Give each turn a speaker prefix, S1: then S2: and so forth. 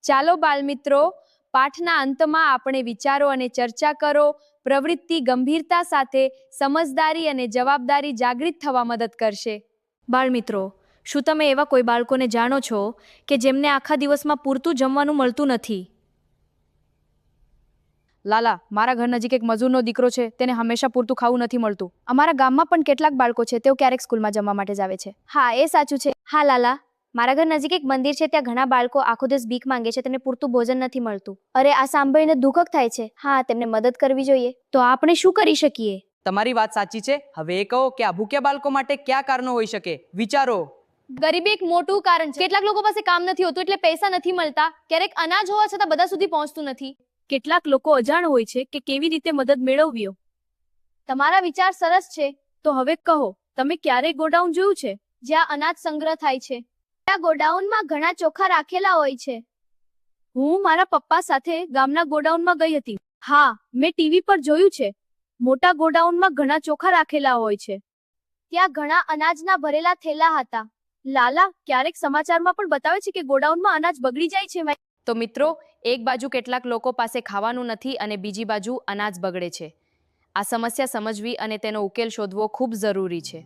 S1: ચાલો બાળમિત્રો, પાઠના અંતમાં આપણે વિચારો અને ચર્ચા કરો. પ્રવૃત્તિ ગંભીરતા સાથે સમજદારી અને જવાબદારી જાગૃત થવા મદદ કરશે. બાળમિત્રો, શું તમે એવા કોઈ બાળકોને જાણો છો કે જેમને આખા દિવસમાં પૂરતું જમવાનું મળતું નથી? લાલા, મારા ઘર નજીક એક મજૂરનો દીકરો છે, તેને હંમેશા પૂરતું ખાવું નથી મળતું. અમારા ગામમાં પણ કેટલાક બાળકો છે, તેઓ ક્યારેક સ્કૂલમાં જમવા માટે જ આવે છે.
S2: હા, એ સાચું છે. હા લાલા, મારા ઘર નજીક એક મંદિર છે, ત્યાં ઘણા બાળકો આખો દિવસ ભીખ માંગે છે, તેમને પૂરતું ભોજન નથી મળતું. અરે, આ સાંભળીને દુઃખ થાય છે. હા, તેમને મદદ કરવી જોઈએ.
S1: તો આપણે શું કરી શકીએ?
S3: તમારી વાત સાચી છે. હવે એ કહો કે આ ભૂખ્યા બાળકો માટે કયા કારણો હોઈ શકે? વિચારો.
S2: ગરીબી એક મોટું કારણ છે. કેટલાક લોકો પાસે કામ નથી હોતું, એટલે પૈસા નથી મળતા. ક્યારેક અનાજ હોવા છતાં બધા સુધી પહોંચતું નથી.
S1: કેટલાક લોકો અજાણ હોય છે કે કેવી રીતે મદદ મેળવવી.
S2: તમારા વિચાર સરસ છે.
S1: તો હવે કહો, તમે ક્યારેય ગોડાઉન જોયું છે?
S2: જ્યાં અનાજ સંગ્રહ થાય છે. ત્યાં ગોડાઉનમાં ઘણા ચોખા રાખેલા હોય છે.
S1: હું મારા પપ્પા સાથે ગામના ગોડાઉનમાં ગઈ હતી. હા, મેં ટીવી પર જોયું છે. મોટા ગોડાઉનમાં ઘણા ચોખા રાખેલા હોય છે.
S2: ત્યાં ઘણા અનાજના ભરેલા થેલા હતા.
S1: લાલા, ક્યારેક સમાચારમાં પણ બતાવે છે કે ગોડાઉનમાં અનાજ બગડી જાય છે.
S4: તો મિત્રો, એક બાજુ કેટલાક લોકો પાસે ખાવાનું નથી અને બીજી બાજુ અનાજ બગડે છે. આ સમસ્યા સમજવી અને તેનો ઉકેલ શોધવો ખૂબ જરૂરી છે.